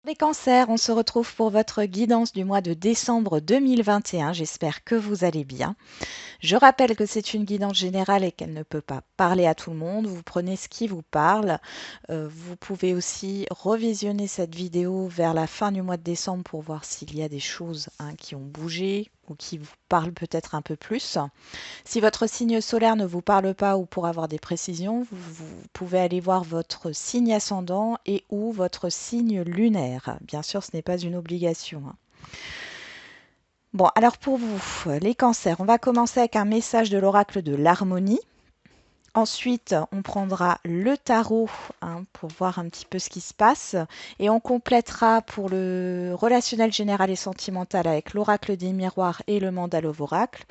Les cancers, on se retrouve pour votre guidance du mois de décembre 2021. J'espère que vous allez bien. Je rappelle que c'est une guidance générale et qu'elle ne peut pas parler à tout le monde. Vous prenez ce qui vous parle. Vous pouvez aussi revisionner cette vidéo vers la fin du mois de décembre pour voir s'il y a des choses qui ont bougé ou qui vous parlent peut-être un peu plus. Si votre signe solaire ne vous parle pas ou pour avoir des précisions, vous pouvez aller voir votre signe ascendant et ou votre signe lunaire. Bien sûr, ce n'est pas une obligation. Bon, alors pour vous, les cancers, on va commencer avec un message de l'oracle de l'harmonie. Ensuite, on prendra le tarot pour voir un petit peu ce qui se passe et on complétera pour le relationnel général et sentimental avec l'oracle des miroirs et le mandala oracle.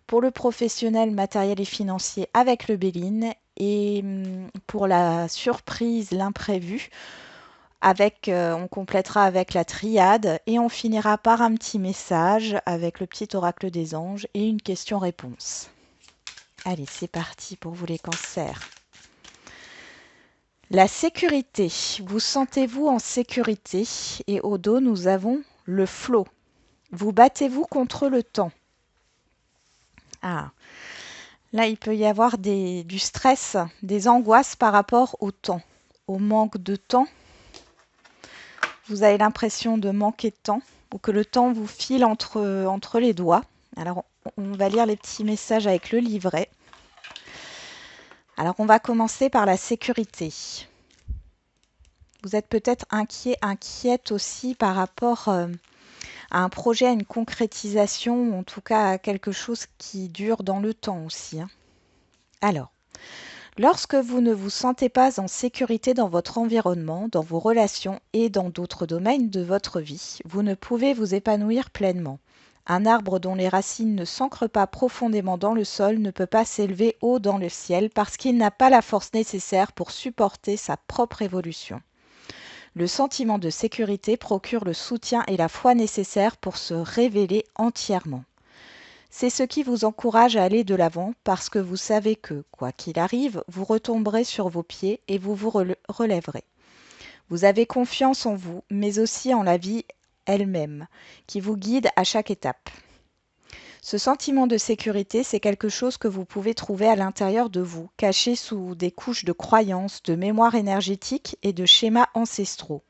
Pour le professionnel, matériel et financier avec le Béline et pour la surprise, l'imprévu, on complétera avec la triade et on finira par un petit message avec le petit oracle des anges et une question-réponse. Allez, c'est parti pour vous les cancers. La sécurité. Vous sentez-vous en sécurité? Et au dos, nous avons le flot. Vous battez-vous contre le temps? Ah, là, il peut y avoir du stress, des angoisses par rapport au temps, au manque de temps. Vous avez l'impression de manquer de temps ou que le temps vous file entre les doigts. Alors, on va lire les petits messages avec le livret. Alors, on va commencer par la sécurité. Vous êtes peut-être inquiète aussi par rapport à un projet, à une concrétisation, ou en tout cas à quelque chose qui dure dans le temps aussi. Alors, lorsque vous ne vous sentez pas en sécurité dans votre environnement, dans vos relations et dans d'autres domaines de votre vie, vous ne pouvez vous épanouir pleinement. Un arbre dont les racines ne s'ancrent pas profondément dans le sol ne peut pas s'élever haut dans le ciel parce qu'il n'a pas la force nécessaire pour supporter sa propre évolution. Le sentiment de sécurité procure le soutien et la foi nécessaires pour se révéler entièrement. C'est ce qui vous encourage à aller de l'avant parce que vous savez que, quoi qu'il arrive, vous retomberez sur vos pieds et vous vous relèverez. Vous avez confiance en vous, mais aussi en la vie elle-même, qui vous guide à chaque étape. Ce sentiment de sécurité, c'est quelque chose que vous pouvez trouver à l'intérieur de vous, caché sous des couches de croyances, de mémoire énergétique et de schémas ancestraux.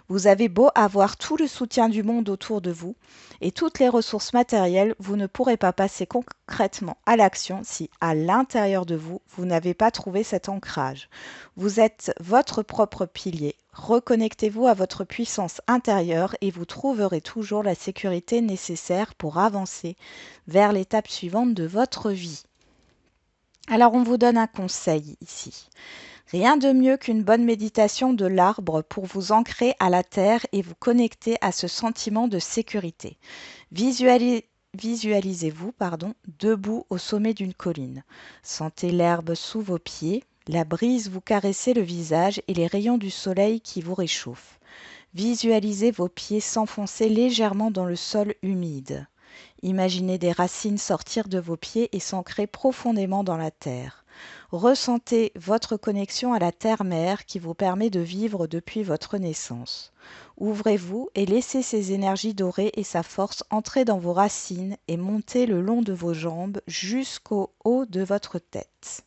Vous avez beau avoir tout le soutien du monde autour de vous et toutes les ressources matérielles, vous ne pourrez pas passer concrètement à l'action si, à l'intérieur de vous, vous n'avez pas trouvé cet ancrage. Vous êtes votre propre pilier. Reconnectez-vous à votre puissance intérieure et vous trouverez toujours la sécurité nécessaire pour avancer vers l'étape suivante de votre vie. Alors on vous donne un conseil ici. Rien de mieux qu'une bonne méditation de l'arbre pour vous ancrer à la terre et vous connecter à ce sentiment de sécurité. Visualisez-vous debout au sommet d'une colline. Sentez l'herbe sous vos pieds, la brise vous caresser le visage et les rayons du soleil qui vous réchauffent. Visualisez vos pieds s'enfoncer légèrement dans le sol humide. Imaginez des racines sortir de vos pieds et s'ancrer profondément dans la terre. Ressentez votre connexion à la terre-mère qui vous permet de vivre depuis votre naissance. Ouvrez-vous et laissez ces énergies dorées et sa force entrer dans vos racines et monter le long de vos jambes jusqu'au haut de votre tête.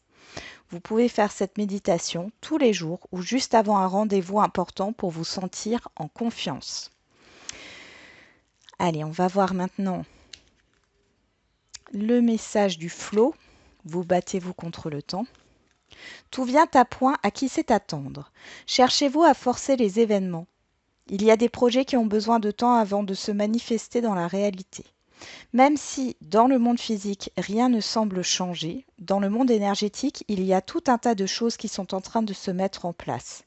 Vous pouvez faire cette méditation tous les jours ou juste avant un rendez-vous important pour vous sentir en confiance. Allez, on va voir maintenant le message du flot. Vous battez-vous contre le temps. Tout vient à point à qui sait attendre. Cherchez-vous à forcer les événements. Il y a des projets qui ont besoin de temps avant de se manifester dans la réalité. Même si, dans le monde physique, rien ne semble changer, dans le monde énergétique, il y a tout un tas de choses qui sont en train de se mettre en place.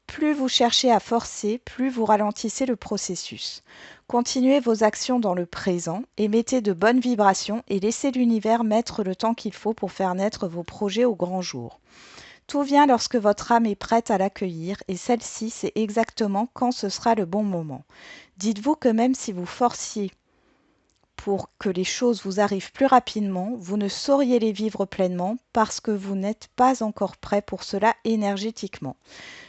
Plus vous cherchez à forcer, plus vous ralentissez le processus. Continuez vos actions dans le présent, émettez de bonnes vibrations et laissez l'univers mettre le temps qu'il faut pour faire naître vos projets au grand jour. Tout vient lorsque votre âme est prête à l'accueillir et celle-ci sait exactement quand ce sera le bon moment. Dites-vous que même si vous forciez pour que les choses vous arrivent plus rapidement, vous ne sauriez les vivre pleinement parce que vous n'êtes pas encore prêt pour cela énergétiquement.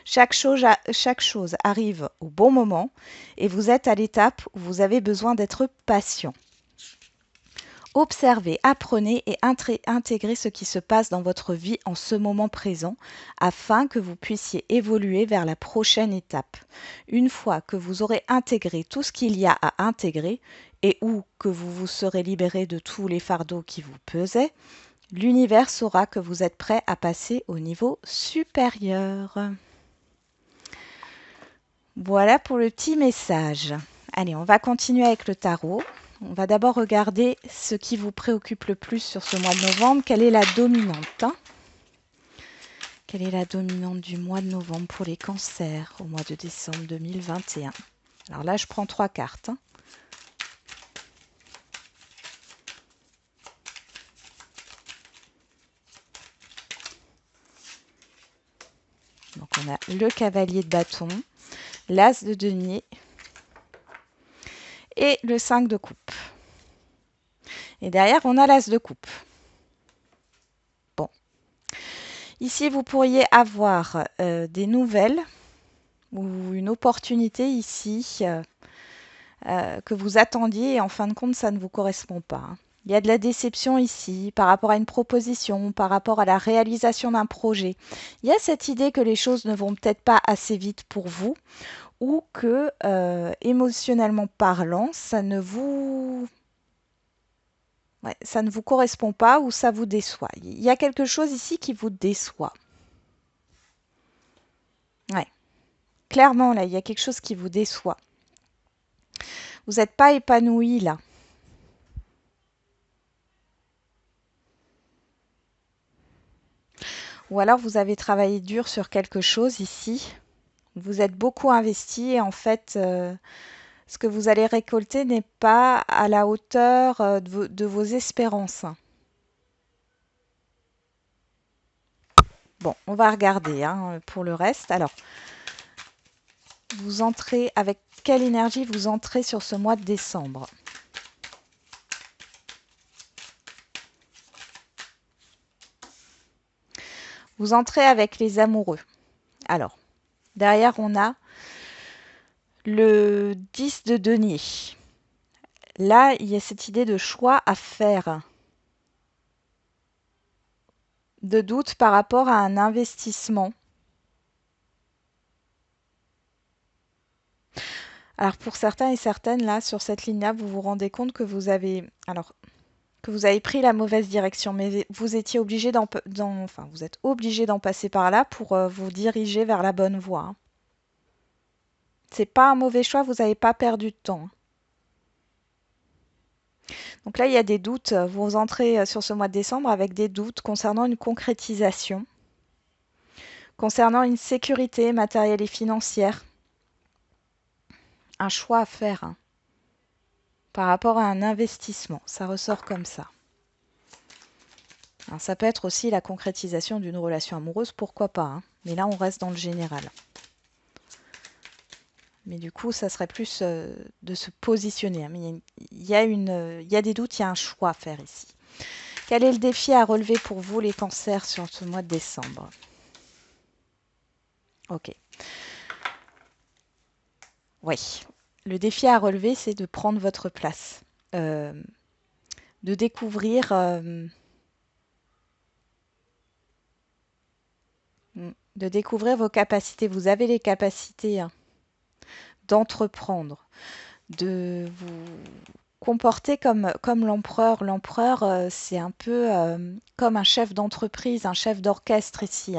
Chaque chose arrive au bon moment et vous êtes à l'étape où vous avez besoin d'être patient. Observez, apprenez et intégrez ce qui se passe dans votre vie en ce moment présent afin que vous puissiez évoluer vers la prochaine étape. Une fois que vous aurez intégré tout ce qu'il y a à intégrer et ou que vous vous serez libéré de tous les fardeaux qui vous pesaient, l'univers saura que vous êtes prêt à passer au niveau supérieur. Voilà pour le petit message. Allez, on va continuer avec le tarot. On va d'abord regarder ce qui vous préoccupe le plus sur ce mois de novembre. Quelle est la dominante? Quelle est la dominante du mois de novembre pour les cancers au mois de décembre 2021? Alors là, je prends 3 cartes. Donc on a le cavalier de bâton, l'as de denier et le 5 de coupe. Et derrière, on a l'as de coupe. Bon. Ici, vous pourriez avoir des nouvelles ou une opportunité ici que vous attendiez et en fin de compte, ça ne vous correspond pas. Il y a de la déception ici par rapport à une proposition, par rapport à la réalisation d'un projet. Il y a cette idée que les choses ne vont peut-être pas assez vite pour vous ou que, émotionnellement parlant, ça ne vous correspond pas ou ça vous déçoit. Il y a quelque chose ici qui vous déçoit. Ouais. Clairement, là, il y a quelque chose qui vous déçoit. Vous n'êtes pas épanoui, là. Ou alors, vous avez travaillé dur sur quelque chose ici. Vous êtes beaucoup investi et en fait, ce que vous allez récolter n'est pas à la hauteur de vos espérances. Bon, on va regarder pour le reste. Alors, vous entrez avec quelle énergie vous entrez sur ce mois de décembre? Vous entrez avec les amoureux. Alors, derrière, on a le 10 de denier. Là, il y a cette idée de choix à faire, de doute par rapport à un investissement. Alors pour certains et certaines, là, sur cette ligne-là, vous vous rendez compte que vous avez pris la mauvaise direction, mais vous étiez obligé vous êtes obligé d'en passer par là pour vous diriger vers la bonne voie. C'est pas un mauvais choix, vous n'avez pas perdu de temps. Donc là, il y a des doutes. Vous entrez sur ce mois de décembre avec des doutes concernant une concrétisation, concernant une sécurité matérielle et financière. Un choix à faire par rapport à un investissement. Ça ressort comme ça. Alors, ça peut être aussi la concrétisation d'une relation amoureuse, pourquoi pas. Mais là, on reste dans le général. Mais du coup, ça serait plus de se positionner. Mais il y a des doutes, il y a un choix à faire ici. Quel est le défi à relever pour vous, les cancers, sur ce mois de décembre? Ok. Oui. Le défi à relever, c'est de prendre votre place. De découvrir... de découvrir vos capacités. Vous avez les capacités d'entreprendre, de vous comporter comme l'empereur. L'empereur, c'est un peu comme un chef d'entreprise, un chef d'orchestre ici.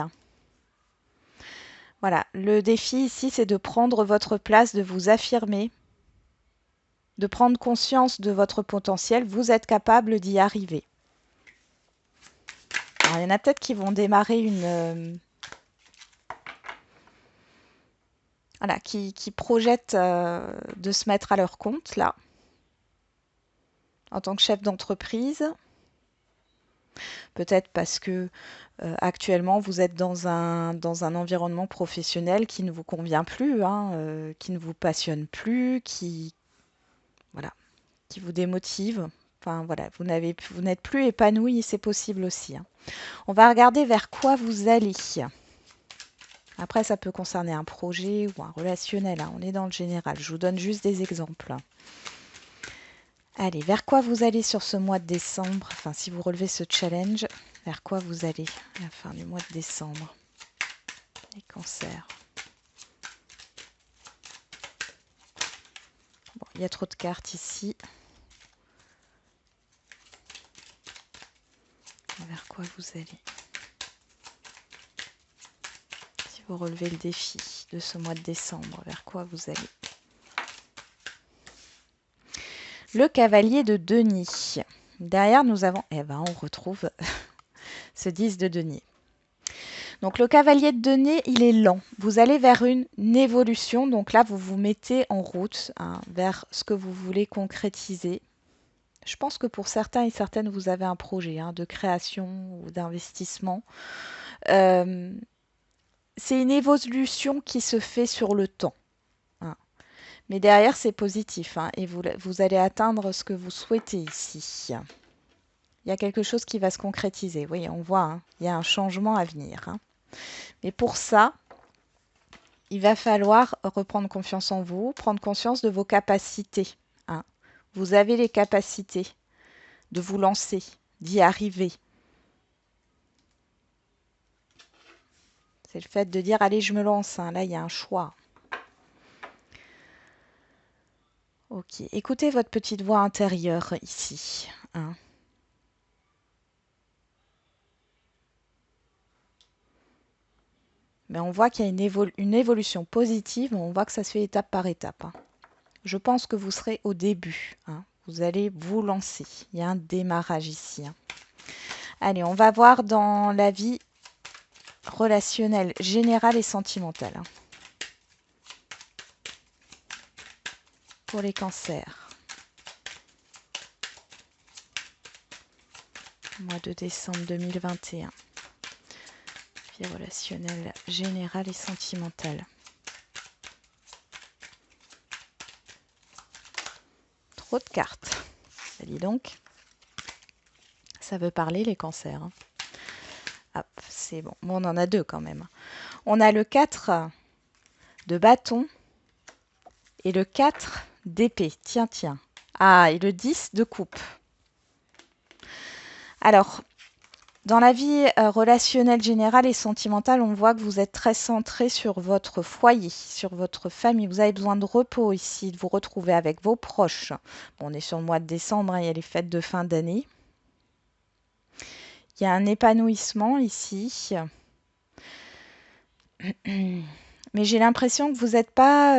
Voilà, le défi ici, c'est de prendre votre place, de vous affirmer, de prendre conscience de votre potentiel. Vous êtes capable d'y arriver. Alors, il y en a peut-être qui vont démarrer qui projettent de se mettre à leur compte, là, en tant que chef d'entreprise. Peut-être parce que actuellement, vous êtes dans un environnement professionnel qui ne vous convient plus, qui ne vous passionne plus, voilà, qui vous démotive. Enfin voilà, vous n'êtes plus épanoui et c'est possible aussi, hein. On va regarder vers quoi vous allez. Après, ça peut concerner un projet ou un relationnel, hein. On est dans le général. Je vous donne juste des exemples. Allez, vers quoi vous allez sur ce mois de décembre? Enfin, si vous relevez ce challenge, vers quoi vous allez à la fin du mois de décembre? Les cancers. Bon, il y a trop de cartes ici. Vers quoi vous allez? Si vous relevez le défi de ce mois de décembre, vers quoi vous allez? Le cavalier de denier. Derrière, nous avons... Eh ben, on retrouve ce 10 de denier. Donc, le cavalier de denier, il est lent. Vous allez vers une évolution. Donc là, vous vous mettez en route, hein, vers ce que vous voulez concrétiser. Je pense que pour certains et certaines, vous avez un projet, hein, de création ou d'investissement. C'est une évolution qui se fait sur le temps, hein. Mais derrière, c'est positif, hein, et vous allez atteindre ce que vous souhaitez ici. Il y a quelque chose qui va se concrétiser. Oui, on voit, hein, il y a un changement à venir, hein. Mais pour ça, il va falloir reprendre confiance en vous, prendre conscience de vos capacités, hein. Vous avez les capacités de vous lancer, d'y arriver. C'est le fait de dire, allez, je me lance, hein. Là, il y a un choix. Ok, écoutez votre petite voix intérieure ici, hein. Mais on voit qu'il y a une évolution positive, mais on voit que ça se fait étape par étape, hein. Je pense que vous serez au début, hein. Vous allez vous lancer. Il y a un démarrage ici, hein. Allez, on va voir dans la vie relationnelle, générale et sentimentale, hein. Pour les cancers. Mois de décembre 2021. Vie relationnelle, générale et sentimentale. Trop de cartes. Ça dit donc. Ça veut parler les cancers, hein. Hop, c'est bon. Bon, on en a deux quand même. On a le 4 de bâton et le 4 d'épée. Tiens, tiens. Ah, et le 10 de coupe. Alors, dans la vie relationnelle générale et sentimentale, on voit que vous êtes très centré sur votre foyer, sur votre famille. Vous avez besoin de repos ici, de vous retrouver avec vos proches. Bon, on est sur le mois de décembre, hein, il y a les fêtes de fin d'année. Il y a un épanouissement ici. Mais j'ai l'impression que vous n'êtes pas...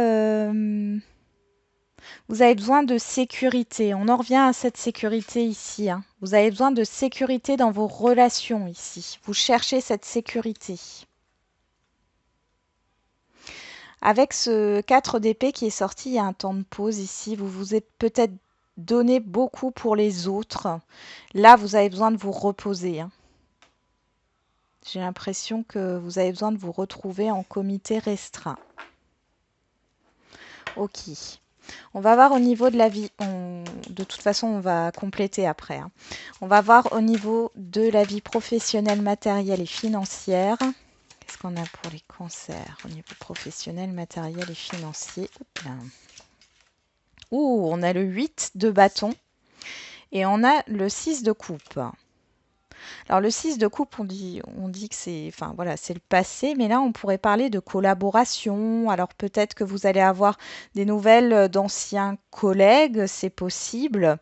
vous avez besoin de sécurité. On en revient à cette sécurité ici, hein. Vous avez besoin de sécurité dans vos relations ici. Vous cherchez cette sécurité. Avec ce 4 d'épée qui est sorti, il y a un temps de pause ici. Vous vous êtes peut-être donné beaucoup pour les autres. Là, vous avez besoin de vous reposer, hein. J'ai l'impression que vous avez besoin de vous retrouver en comité restreint. Ok. On va voir au niveau de la vie. De toute façon, on va compléter après, hein. On va voir au niveau de la vie professionnelle, matérielle et financière. Qu'est-ce qu'on a pour les cancers au niveau professionnel, matériel et financier? Ouh, on a le 8 de bâton et on a le 6 de coupe. Alors le 6 de coupe, on dit que c'est, enfin voilà, c'est le passé, mais là on pourrait parler de collaboration. Alors peut-être que vous allez avoir des nouvelles d'anciens collègues, c'est possible.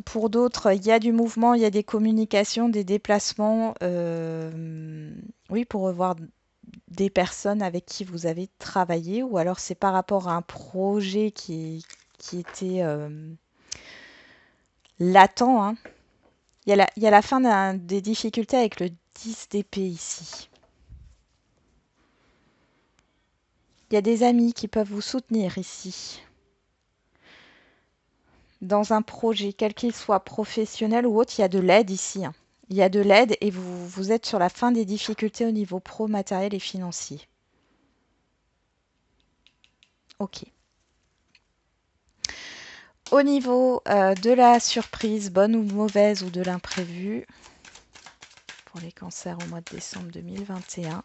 Pour d'autres, il y a du mouvement, il y a des communications, des déplacements. Oui, pour revoir des personnes avec qui vous avez travaillé, ou alors c'est par rapport à un projet qui était latent, hein. Il y a la fin des difficultés avec le 10 d'épée ici. Il y a des amis qui peuvent vous soutenir ici. Dans un projet, quel qu'il soit, professionnel ou autre, il y a de l'aide ici, hein. Il y a de l'aide et vous êtes sur la fin des difficultés au niveau pro, matériel et financier. Ok. Au niveau de la surprise, bonne ou mauvaise, ou de l'imprévu, pour les cancers au mois de décembre 2021.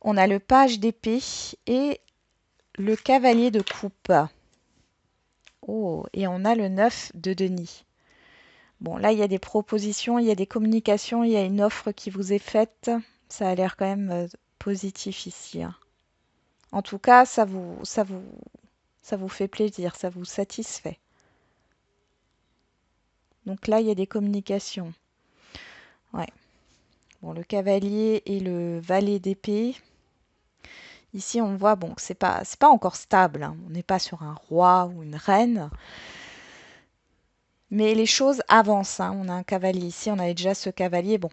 On a le page d'épée et le cavalier de coupe. Oh, et on a le 9 de denier. Bon, là, il y a des propositions, il y a des communications, il y a une offre qui vous est faite. Ça a l'air quand même positif ici, hein. En tout cas, ça vous fait plaisir, ça vous satisfait. Donc là, il y a des communications. Ouais. Bon, le cavalier et le valet d'épée. Ici, on voit bon, que c'est pas encore stable, hein. On n'est pas sur un roi ou une reine. Mais les choses avancent, hein. On a un cavalier ici, on avait déjà ce cavalier. Bon,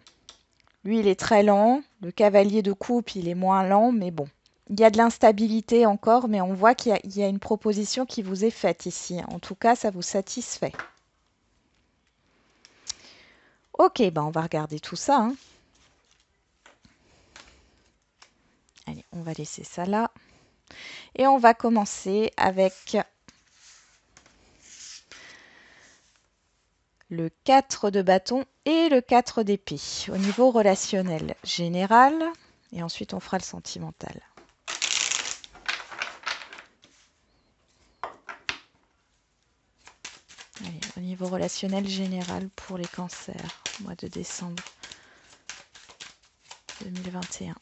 lui, il est très lent. Le cavalier de coupe, il est moins lent, mais bon. Il y a de l'instabilité encore, mais on voit qu'il y a une proposition qui vous est faite ici. En tout cas, ça vous satisfait. Ok, ben on va regarder tout ça, hein. Allez, on va laisser ça là. Et on va commencer avec le 4 de bâton et le 4 d'épée au niveau relationnel général. Et ensuite, on fera le sentimental. Allez, au niveau relationnel général pour les cancers, mois de décembre 2021.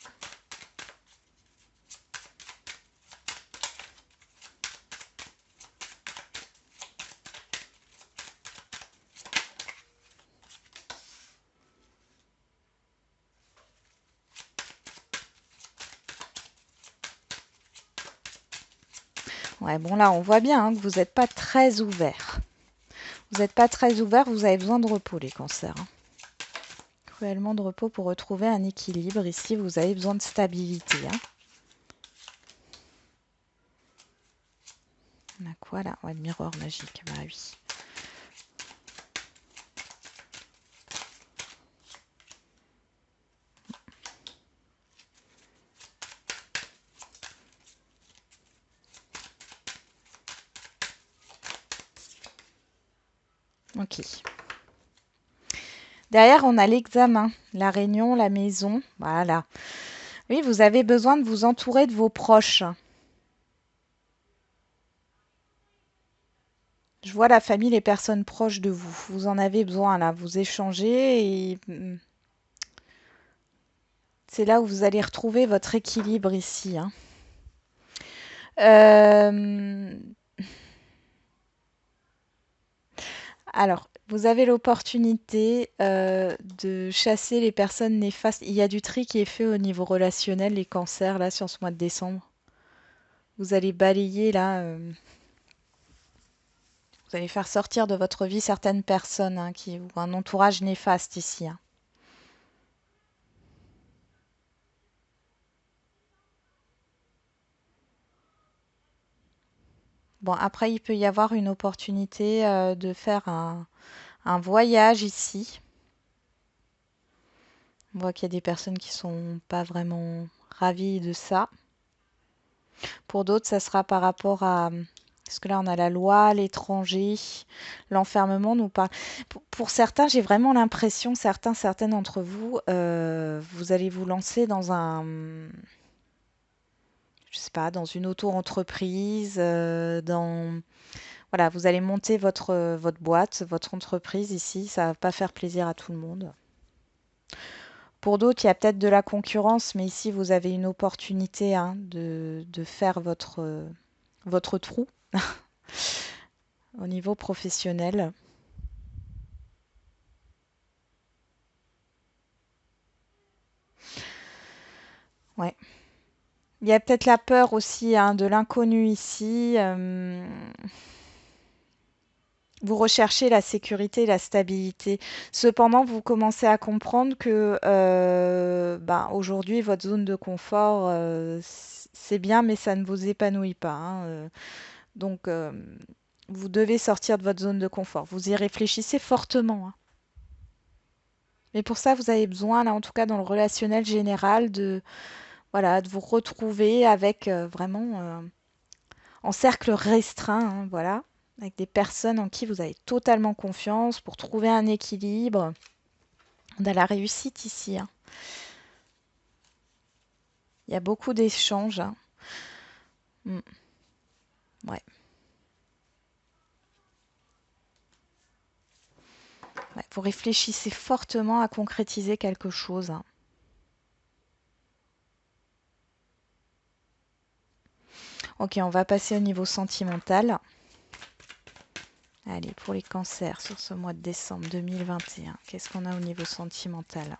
Ouais, bon là, on voit bien hein, que vous n'êtes pas très ouvert. Vous n'êtes pas très ouvert, vous avez besoin de repos, les cancers, hein. Cruellement de repos pour retrouver un équilibre. Ici, vous avez besoin de stabilité, hein. On a quoi là? Ouais, le miroir magique. Bah oui. Ok. Derrière, on a l'examen, la réunion, la maison. Voilà. Oui, vous avez besoin de vous entourer de vos proches. Je vois la famille, les personnes proches de vous. Vous en avez besoin là. Vous échangez et c'est là où vous allez retrouver votre équilibre ici, hein. Euh, Alors, vous avez l'opportunité de chasser les personnes néfastes. Il y a du tri qui est fait au niveau relationnel, les cancers, là, sur ce mois de décembre. Vous allez balayer, là, vous allez faire sortir de votre vie certaines personnes hein, ou un entourage néfaste ici, hein. Bon, après, il peut y avoir une opportunité de faire un voyage ici. On voit qu'il y a des personnes qui sont pas vraiment ravies de ça. Pour d'autres, ça sera par rapport à... Parce que là, on a la loi, l'étranger, l'enfermement nous parle. Pour certains, j'ai vraiment l'impression, certaines d'entre vous, vous allez vous lancer dans je sais pas, dans une auto-entreprise, voilà, vous allez monter votre boîte, votre entreprise ici. Ça va pas faire plaisir à tout le monde. Pour d'autres, il y a peut-être de la concurrence, mais ici, vous avez une opportunité hein, de faire votre trou au niveau professionnel. Ouais. Il y a peut-être la peur aussi hein, de l'inconnu ici. Vous recherchez la sécurité, la stabilité. Cependant, vous commencez à comprendre que ben, aujourd'hui, votre zone de confort, c'est bien, mais ça ne vous épanouit pas, hein. Donc, vous devez sortir de votre zone de confort. Vous y réfléchissez fortement, hein. Mais pour ça, vous avez besoin, là, en tout cas dans le relationnel général, voilà, de vous retrouver avec vraiment en cercle restreint, hein, voilà, avec des personnes en qui vous avez totalement confiance pour trouver un équilibre. On a la réussite ici, hein. Il y a beaucoup d'échanges, hein. Mm, ouais. Ouais, vous réfléchissez fortement à concrétiser quelque chose, hein. Ok, on va passer au niveau sentimental. Allez, pour les cancers sur ce mois de décembre 2021, qu'est-ce qu'on a au niveau sentimental?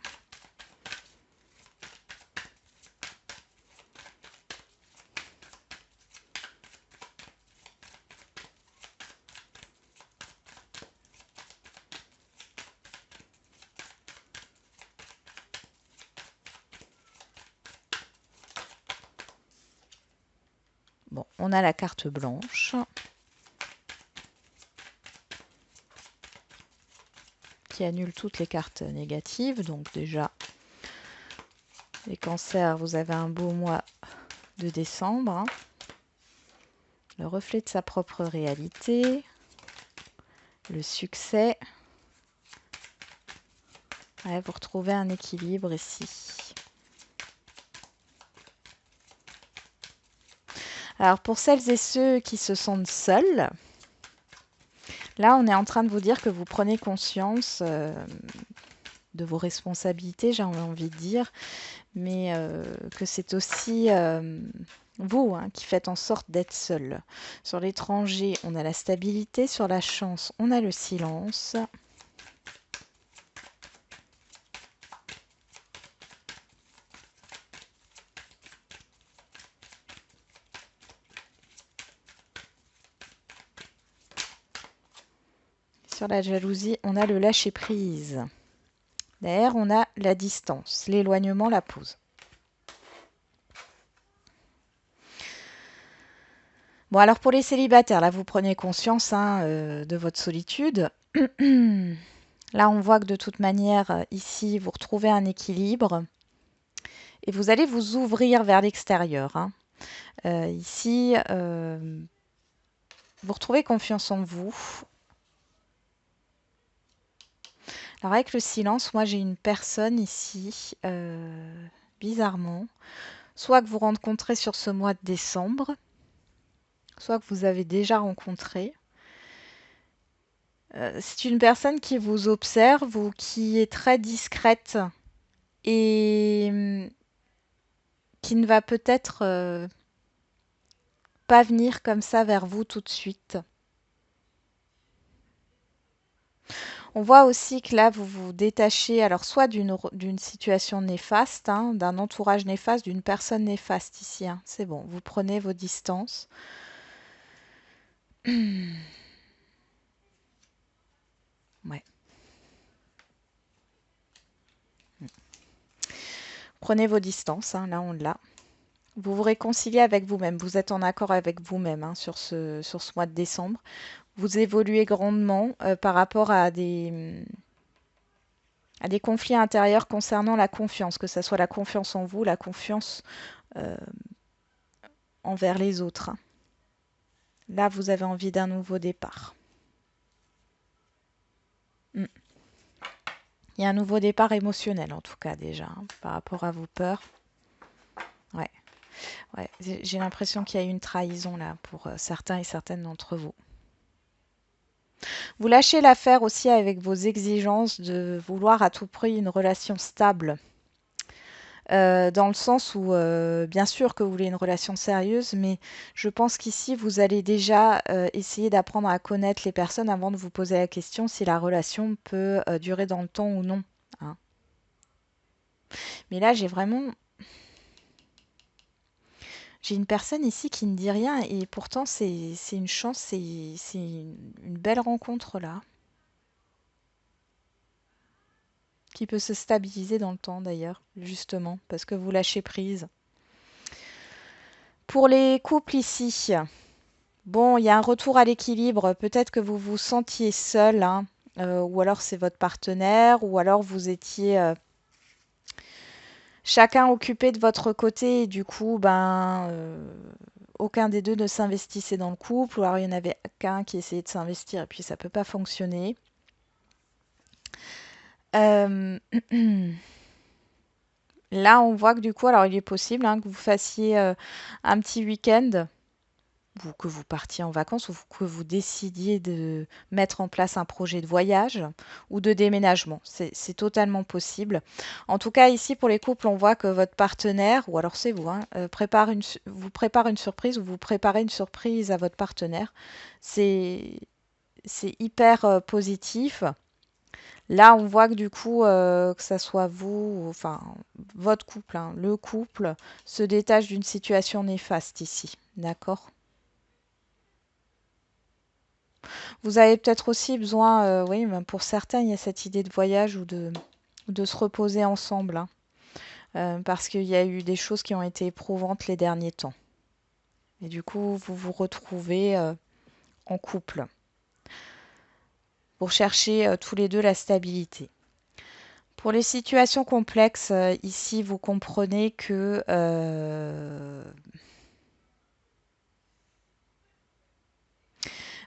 Bon, on a la carte blanche qui annule toutes les cartes négatives. Donc déjà, les cancers, vous avez un beau mois de décembre, hein. Le reflet de sa propre réalité, le succès. Ouais, vous retrouvez un équilibre ici. Alors pour celles et ceux qui se sentent seuls, là on est en train de vous dire que vous prenez conscience de vos responsabilités, j'ai envie de dire, mais que c'est aussi vous, hein, qui faites en sorte d'être seul. Sur l'étranger, on a la stabilité, sur la chance, on a le silence. Sur la jalousie, on a le lâcher-prise. Derrière, on a la distance, l'éloignement, la pause. Bon, alors pour les célibataires, là, vous prenez conscience, hein, de votre solitude. Là, on voit que de toute manière, ici, vous retrouvez un équilibre et vous allez vous ouvrir vers l'extérieur, hein. Ici, vous retrouvez confiance en vous. Alors avec le silence, moi j'ai une personne ici, bizarrement, soit que vous rencontrez sur ce mois de décembre, soit que vous avez déjà rencontré. C'est une personne qui vous observe ou qui est très discrète et qui ne va peut-être pas venir comme ça vers vous tout de suite. On voit aussi que là, vous vous détachez, alors soit d'une situation néfaste, hein, d'un entourage néfaste, d'une personne néfaste ici, hein. C'est bon, vous prenez vos distances. Ouais. Prenez vos distances, hein, là on l'a. Vous vous réconciliez avec vous-même, vous êtes en accord avec vous-même, hein, sur ce mois de décembre. Vous évoluez grandement par rapport à des conflits intérieurs concernant la confiance, que ce soit la confiance en vous, la confiance euh, envers les autres, hein. Là, vous avez envie d'un nouveau départ. Mm. Il y a un nouveau départ émotionnel, en tout cas, déjà, hein, par rapport à vos peurs. Ouais, ouais. J'ai l'impression qu'il y a eu une trahison, là, pour certains et certaines d'entre vous. Vous lâchez l'affaire aussi avec vos exigences de vouloir à tout prix une relation stable. Dans le sens où, bien sûr que vous voulez une relation sérieuse, mais je pense qu'ici, vous allez déjà essayer d'apprendre à connaître les personnes avant de vous poser la question si la relation peut durer dans le temps ou non, hein. Mais là, j'ai une personne ici qui ne dit rien et pourtant c'est une chance, c'est une belle rencontre là, qui peut se stabiliser dans le temps d'ailleurs, justement, parce que vous lâchez prise. Pour les couples ici, bon, il y a un retour à l'équilibre. Peut-être que vous vous sentiez seul, hein. ou alors c'est votre partenaire, ou alors vous étiez chacun occupé de votre côté et du coup, ben, aucun des deux ne s'investissait dans le couple, ou alors il y en avait qu'un qui essayait de s'investir et puis ça peut pas fonctionner. Euh, Là, on voit que du coup, alors il est possible hein, que vous fassiez un petit week-end, ou que vous partiez en vacances, ou que vous décidiez de mettre en place un projet de voyage ou de déménagement. C'est totalement possible. En tout cas, ici, pour les couples, on voit que votre partenaire, ou alors c'est vous, hein, vous prépare une surprise ou vous préparez une surprise à votre partenaire. C'est, c'est hyper positif. Là, on voit que du coup, que ça soit vous, enfin votre couple, hein, le couple se détache d'une situation néfaste ici. D'accord? Vous avez peut-être aussi besoin, oui, ben, pour certains, il y a cette idée de voyage ou de se reposer ensemble, hein, parce qu'il y a eu des choses qui ont été éprouvantes les derniers temps. Et du coup, vous vous retrouvez en couple pour chercher tous les deux la stabilité. Pour les situations complexes, ici, vous comprenez que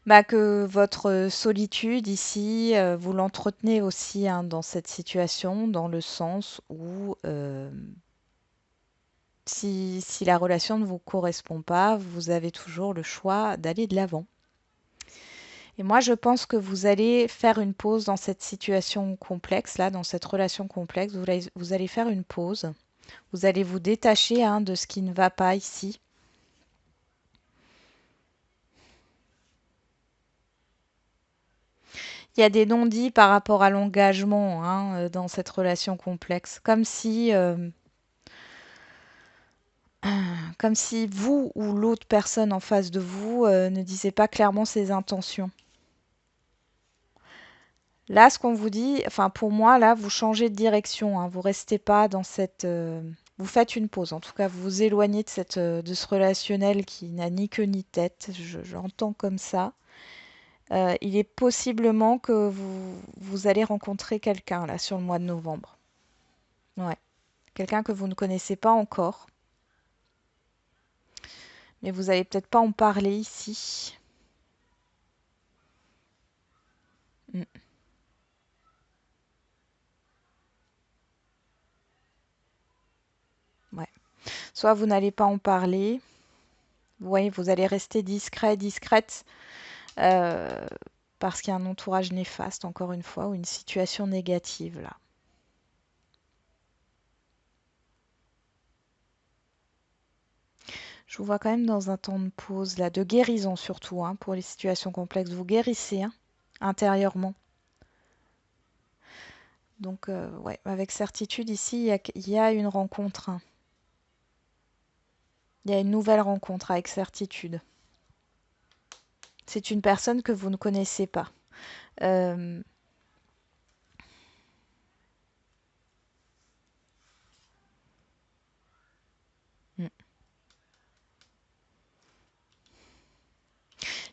bah, que votre solitude ici, vous l'entretenez aussi hein, dans cette situation, dans le sens où si la relation ne vous correspond pas, vous avez toujours le choix d'aller de l'avant. Et moi, je pense que vous allez faire une pause dans cette situation complexe, là, dans cette relation complexe. Vous allez faire une pause. Vous allez vous détacher hein, de ce qui ne va pas ici. Il y a des non-dits par rapport à l'engagement hein, dans cette relation complexe. Comme si vous ou l'autre personne en face de vous ne disait pas clairement ses intentions. Là, ce qu'on vous dit, enfin pour moi, là, vous changez de direction. Hein, vous restez pas dans cette. Vous faites une pause. En tout cas, vous vous éloignez de de ce relationnel qui n'a ni queue ni tête. J'entends comme ça. Il est possiblement que vous allez rencontrer quelqu'un là sur le mois de novembre. Ouais, quelqu'un que vous ne connaissez pas encore, mais vous allez peut-être pas en parler ici. Mm, ouais. Soit vous n'allez pas en parler. Vous voyez, vous allez rester discret, discrète, euh, parce qu'il y a un entourage néfaste, encore une fois, ou une situation négative là. Je vous vois quand même dans un temps de pause là, de guérison surtout, hein, pour les situations complexes. Vous guérissez hein, intérieurement. Donc, ouais, avec certitude, ici, il y a une rencontre. Hein. Il y a une nouvelle rencontre avec certitude. C'est une personne que vous ne connaissez pas. Euh, hmm.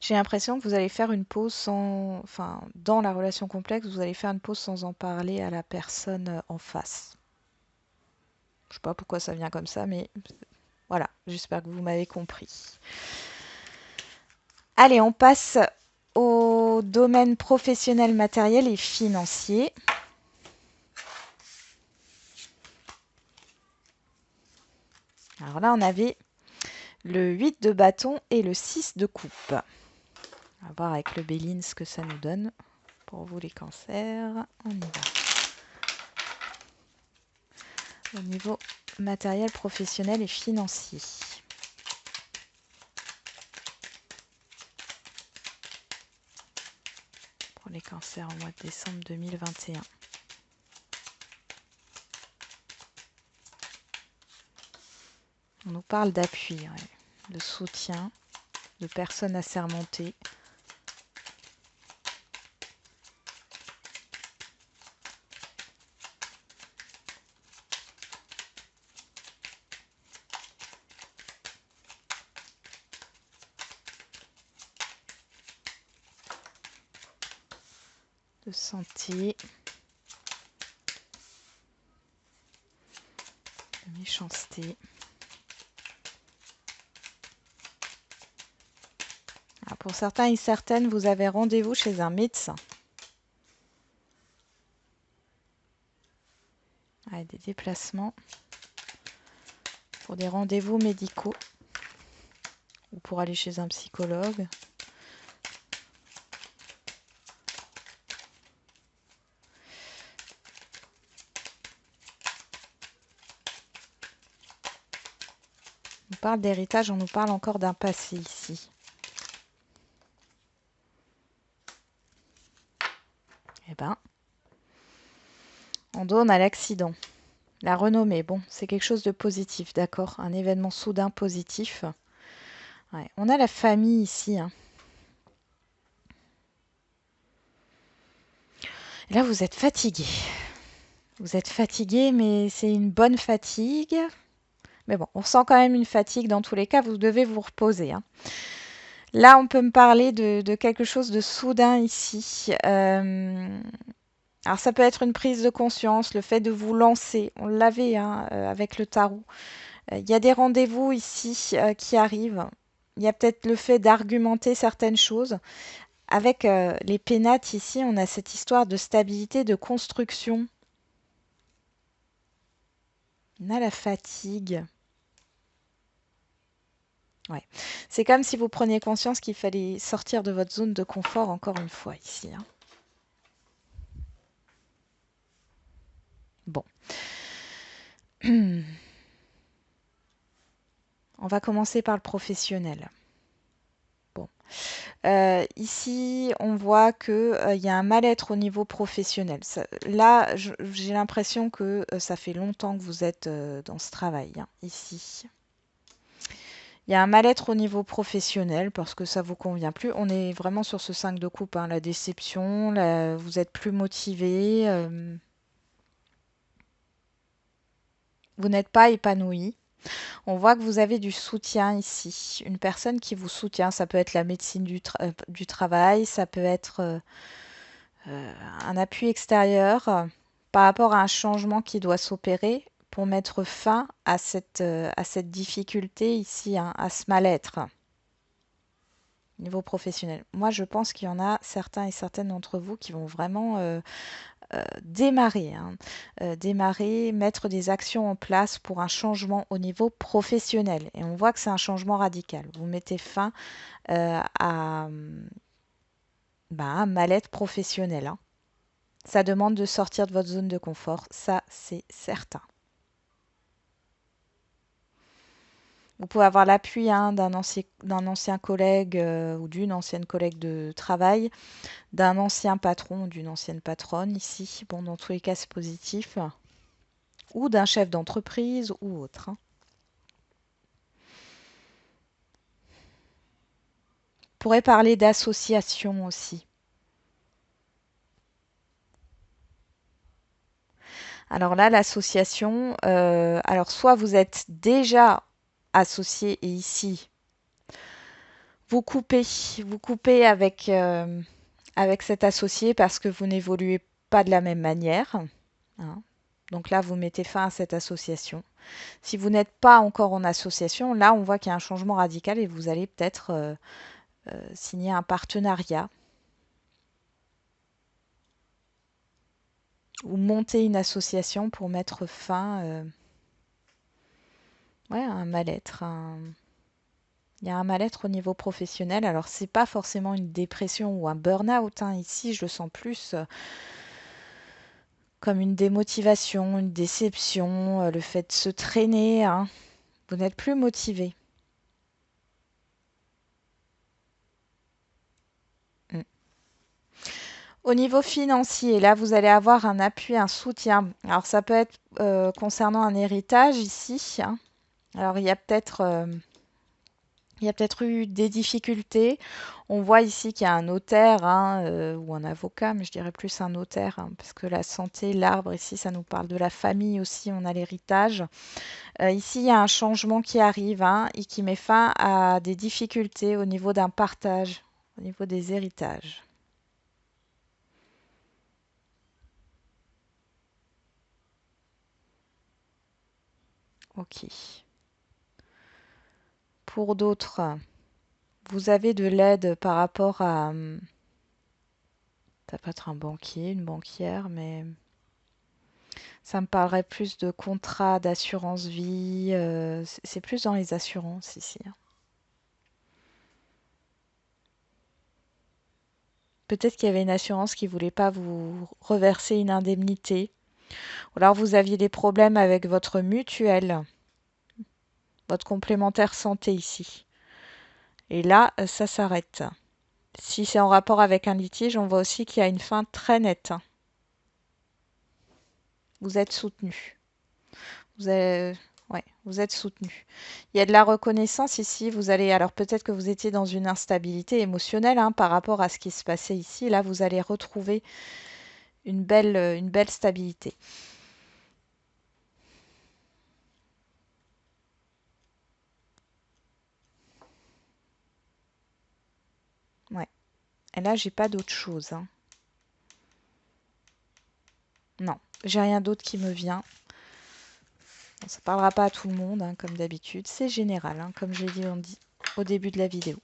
J'ai l'impression que vous allez faire une pause sans... Enfin, dans la relation complexe, vous allez faire une pause sans en parler à la personne en face. Je sais pas pourquoi ça vient comme ça, mais voilà, j'espère que vous m'avez compris. Allez, on passe au domaine professionnel, matériel et financier. Alors là, on avait le 8 de bâton et le 6 de coupe. On va voir avec le Béline ce que ça nous donne. Pour vous les cancers, on y va. Au niveau matériel, professionnel et financier. Pour les cancers au mois de décembre 2021. On nous parle d'appui, ouais, de soutien, de personnes assermentées. de santé, de méchanceté. Alors, pour certains et certaines, vous avez rendez-vous chez un médecin. Avec des déplacements pour des rendez-vous médicaux ou pour aller chez un psychologue. On parle d'héritage, on nous parle encore d'un passé ici. Eh ben, en dos, on a l'accident. La renommée, bon, c'est quelque chose de positif, d'accord? Un événement soudain positif. Ouais. On a la famille ici, hein. Et là, vous êtes fatigué. Vous êtes fatigué, mais c'est une bonne fatigue. Mais bon, on ressent quand même une fatigue dans tous les cas. Vous devez vous reposer, hein. Là, on peut me parler de quelque chose de soudain ici. Alors, ça peut être une prise de conscience, le fait de vous lancer. On l'avait hein, avec le tarot. Il y a des rendez-vous ici qui arrivent. Il y a peut-être le fait d'argumenter certaines choses. Avec les pénates ici, on a cette histoire de stabilité, de construction. On a la fatigue. Ouais. C'est comme si vous preniez conscience qu'il fallait sortir de votre zone de confort encore une fois ici, hein. Bon. On va commencer par le professionnel. Bon. Ici, on voit qu'il y a un mal-être au niveau professionnel. Là, j'ai l'impression que ça fait longtemps que vous êtes dans ce travail, hein, ici. Il y a un mal-être au niveau professionnel parce que ça ne vous convient plus. On est vraiment sur ce 5 de coupe, hein, la déception, vous êtes plus motivé, vous n'êtes pas épanoui. On voit que vous avez du soutien ici, une personne qui vous soutient. Ça peut être la médecine du travail, ça peut être un appui extérieur par rapport à un changement qui doit s'opérer pour mettre fin à cette difficulté ici, hein, à ce mal-être niveau professionnel. Moi, je pense qu'il y en a certains et certaines d'entre vous qui vont vraiment démarrer, hein, démarrer, mettre des actions en place pour un changement au niveau professionnel. Et on voit que c'est un changement radical. Vous mettez fin à un mal-être professionnel, hein. Ça demande de sortir de votre zone de confort, ça c'est certain. Vous pouvez avoir l'appui hein, d'un ancien collègue ou d'une ancienne collègue de travail, d'un ancien patron ou d'une ancienne patronne ici. Bon, dans tous les cas, c'est positif. Ou d'un chef d'entreprise ou autre, hein. On pourrait parler d'association aussi. Alors là, l'association, alors soit vous êtes déjà associé et ici, vous coupez avec cet associé parce que vous n'évoluez pas de la même manière, hein. Donc là, vous mettez fin à cette association. Si vous n'êtes pas encore en association, là, on voit qu'il y a un changement radical et vous allez peut-être signer un partenariat ou monter une association pour mettre fin à un mal-être. Il y a un mal-être au niveau professionnel. Alors, c'est pas forcément une dépression ou un burn-out, hein. Ici, je le sens plus comme une démotivation, une déception, le fait de se traîner, hein. Vous n'êtes plus motivé. Mm. Au niveau financier, là, vous allez avoir un appui, un soutien. Alors, ça peut être concernant un héritage ici, hein. Alors, il y a peut-être eu des difficultés. On voit ici qu'il y a un notaire hein, ou un avocat, mais je dirais plus un notaire, hein, parce que la santé, l'arbre, ici, ça nous parle de la famille aussi, on a l'héritage. Ici, il y a un changement qui arrive hein, et qui met fin à des difficultés au niveau d'un partage, au niveau des héritages. Ok. Pour d'autres, vous avez de l'aide par rapport à... Ça peut être un banquier, une banquière, mais ça me parlerait plus de contrat d'assurance vie. C'est plus dans les assurances ici, hein. Peut-être qu'il y avait une assurance qui voulait pas vous reverser une indemnité. Ou alors vous aviez des problèmes avec votre mutuelle, votre complémentaire santé ici. Et là, ça s'arrête. Si c'est en rapport avec un litige, on voit aussi qu'il y a une fin très nette. Vous êtes soutenu. Vous êtes, ouais, vous êtes soutenu. Il y a de la reconnaissance ici. Vous allez, alors peut-être que vous étiez dans une instabilité émotionnelle hein, par rapport à ce qui se passait ici. Là, vous allez retrouver une belle stabilité. Ouais. Et là, j'ai pas d'autre chose, hein. Non, j'ai rien d'autre qui me vient. Bon, ça parlera pas à tout le monde, hein, comme d'habitude. C'est général, hein, comme j'ai dit, on dit au début de la vidéo.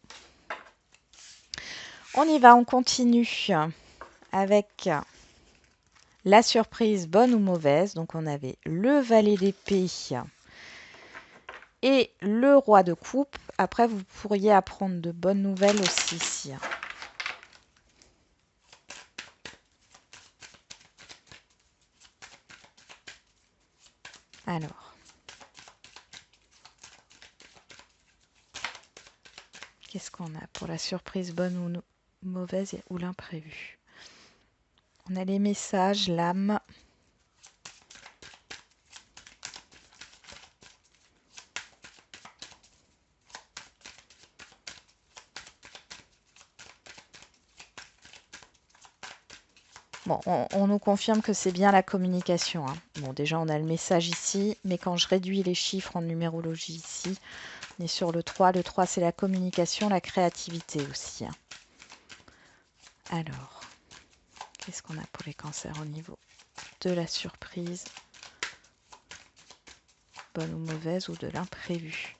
On y va, on continue avec la surprise bonne ou mauvaise. Donc on avait le valet d'épée et le roi de coupe. Après, vous pourriez apprendre de bonnes nouvelles aussi ici. Alors, qu'est-ce qu'on a pour la surprise bonne ou mauvaise ou l'imprévu? On a les messages, l'âme. Bon, on nous confirme que c'est bien la communication, hein. Bon, déjà, on a le message ici, mais quand je réduis les chiffres en numérologie ici, on est sur le 3. Le 3, c'est la communication, la créativité aussi, hein. Alors, qu'est-ce qu'on a pour les cancers au niveau de la surprise, bonne ou mauvaise, ou de l'imprévu?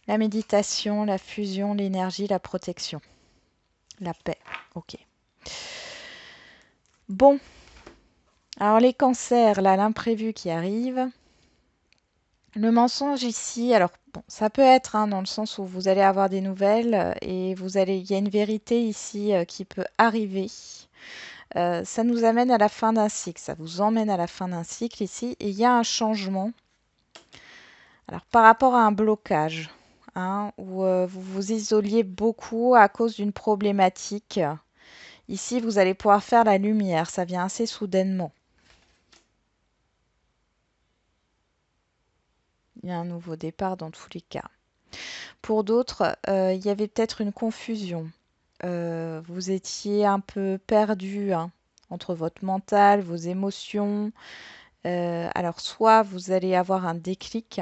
La méditation, la fusion, l'énergie, la protection, la paix. Ok. Bon, alors les cancers, là, l'imprévu qui arrive. Le mensonge ici, alors bon, ça peut être hein, dans le sens où vous allez avoir des nouvelles et il y a une vérité ici qui peut arriver. Ça nous amène à la fin d'un cycle, ça vous emmène à la fin d'un cycle ici et il y a un changement. Alors par rapport à un blocage, hein, où vous vous isoliez beaucoup à cause d'une problématique, ici vous allez pouvoir faire la lumière, ça vient assez soudainement. Il y a un nouveau départ dans tous les cas. Pour d'autres, il y avait peut-être une confusion. Vous étiez un peu perdu hein, entre votre mental, vos émotions. Alors, soit vous allez avoir un déclic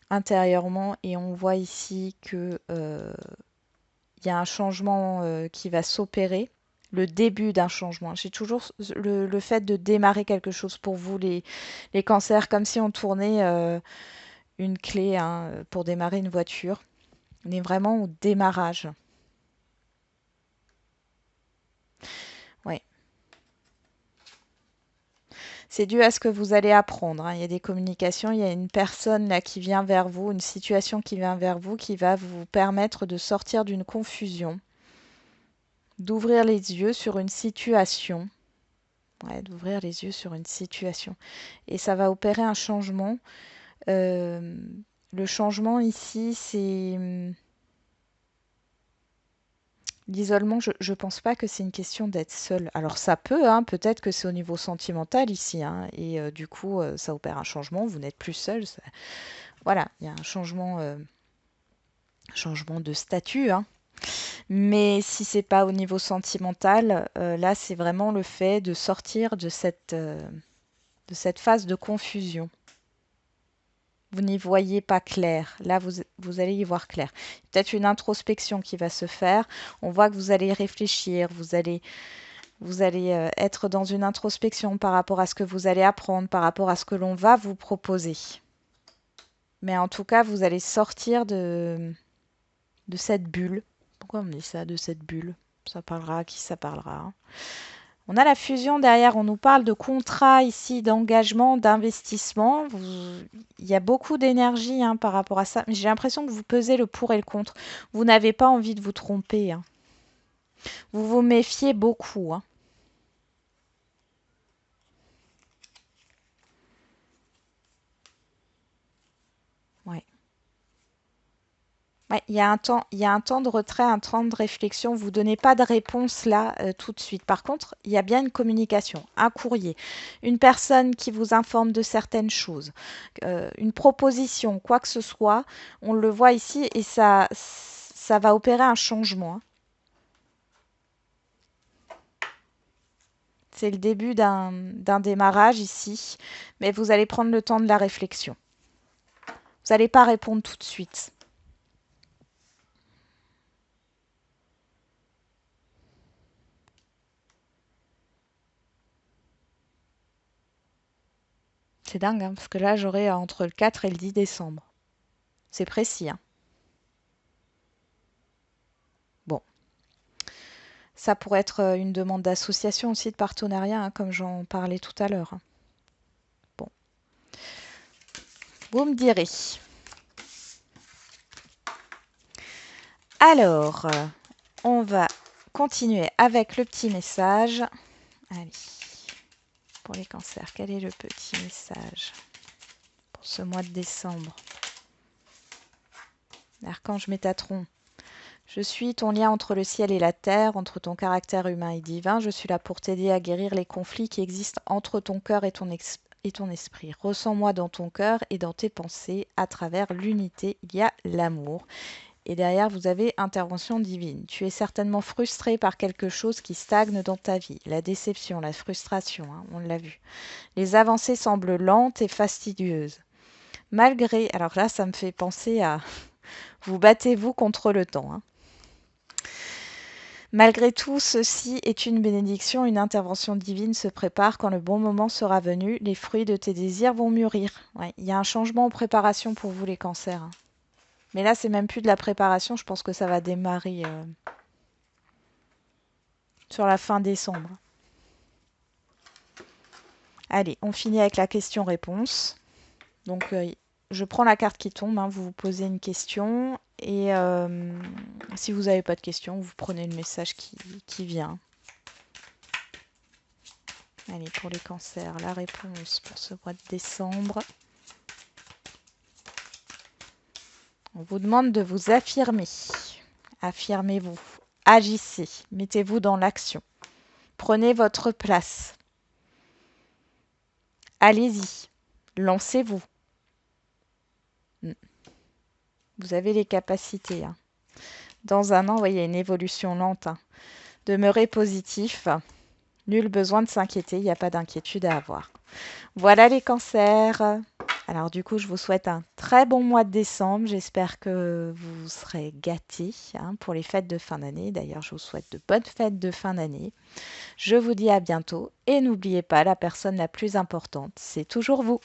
intérieurement et on voit ici que il y a un changement qui va s'opérer, le début d'un changement. J'ai toujours le fait de démarrer quelque chose pour vous, les cancers, comme si on tournait une clé hein, pour démarrer une voiture. On est vraiment au démarrage. Ouais. C'est dû à ce que vous allez apprendre, hein. Il y a des communications, il y a une personne là qui vient vers vous, une situation qui vient vers vous qui va vous permettre de sortir d'une confusion, d'ouvrir les yeux sur une situation. Ouais, d'ouvrir les yeux sur une situation. Et ça va opérer un changement. Euh, le changement ici, c'est l'isolement. Je ne pense pas que c'est une question d'être seul. Alors ça peut, hein, peut-être que c'est au niveau sentimental ici, hein, et du coup, ça opère un changement. Vous n'êtes plus seul. Voilà, il y a un changement changement de statut, hein. Mais si c'est pas au niveau sentimental, là, c'est vraiment le fait de sortir de cette phase de confusion. Vous n'y voyez pas clair. Là, vous allez y voir clair. Peut-être une introspection qui va se faire. On voit que vous allez réfléchir, vous allez être dans une introspection par rapport à ce que vous allez apprendre, par rapport à ce que l'on va vous proposer. Mais en tout cas, vous allez sortir de cette bulle. Pourquoi on me dit ça, de cette bulle? Ça parlera à qui ça parlera, hein. On a la fusion derrière, on nous parle de contrat ici, d'engagement, d'investissement. Il y a beaucoup d'énergie hein, par rapport à ça, mais j'ai l'impression que vous pesez le pour et le contre. Vous n'avez pas envie de vous tromper, hein. Vous vous méfiez beaucoup, hein. Ouais. Ouais, il y a un temps de retrait, un temps de réflexion. Vous ne donnez pas de réponse là tout de suite. Par contre, il y a bien une communication, un courrier, une personne qui vous informe de certaines choses, une proposition, quoi que ce soit. On le voit ici et ça va opérer un changement, hein. C'est le début d'un démarrage ici, mais vous allez prendre le temps de la réflexion. Vous n'allez pas répondre tout de suite. C'est dingue, hein, parce que là, j'aurai entre le 4 et le 10 décembre. C'est précis, hein. Bon, ça pourrait être une demande d'association aussi, de partenariat, hein, comme j'en parlais tout à l'heure, hein. Bon, vous me direz. Alors, on va continuer avec le petit message. Allez, pour les cancers, quel est le petit message pour ce mois de décembre? L'archange Métatron. Je suis ton lien entre le ciel et la terre, entre ton caractère humain et divin. Je suis là pour t'aider à guérir les conflits qui existent entre ton cœur et ton esprit. Ressens-moi dans ton cœur et dans tes pensées. À travers l'unité, il y a l'amour. Et derrière, vous avez intervention divine. Tu es certainement frustré par quelque chose qui stagne dans ta vie. La déception, la frustration, hein, on l'a vu. Les avancées semblent lentes et fastidieuses. Malgré, alors là, ça me fait penser à vous battez-vous contre le temps, hein. Malgré tout, ceci est une bénédiction, une intervention divine se prépare. Quand le bon moment sera venu, les fruits de tes désirs vont mûrir. Ouais, il y a un changement en préparation pour vous les cancers, hein. Mais là, c'est même plus de la préparation, je pense que ça va démarrer sur la fin décembre. Allez, on finit avec la question-réponse. Donc, je prends la carte qui tombe, hein, vous vous posez une question et si vous n'avez pas de question, vous prenez le message qui vient. Allez, pour les cancers, la réponse pour ce mois de décembre. On vous demande de vous affirmer. Affirmez-vous, agissez, mettez-vous dans l'action. Prenez votre place. Allez-y, lancez-vous. Vous avez les capacités, hein. Dans un an, il y a une évolution lente, hein. Demeurez positif. Nul besoin de s'inquiéter, il n'y a pas d'inquiétude à avoir. Voilà les cancers. Alors du coup, je vous souhaite un très bon mois de décembre. J'espère que vous serez gâtés hein, pour les fêtes de fin d'année. D'ailleurs, je vous souhaite de bonnes fêtes de fin d'année. Je vous dis à bientôt et n'oubliez pas, la personne la plus importante, c'est toujours vous.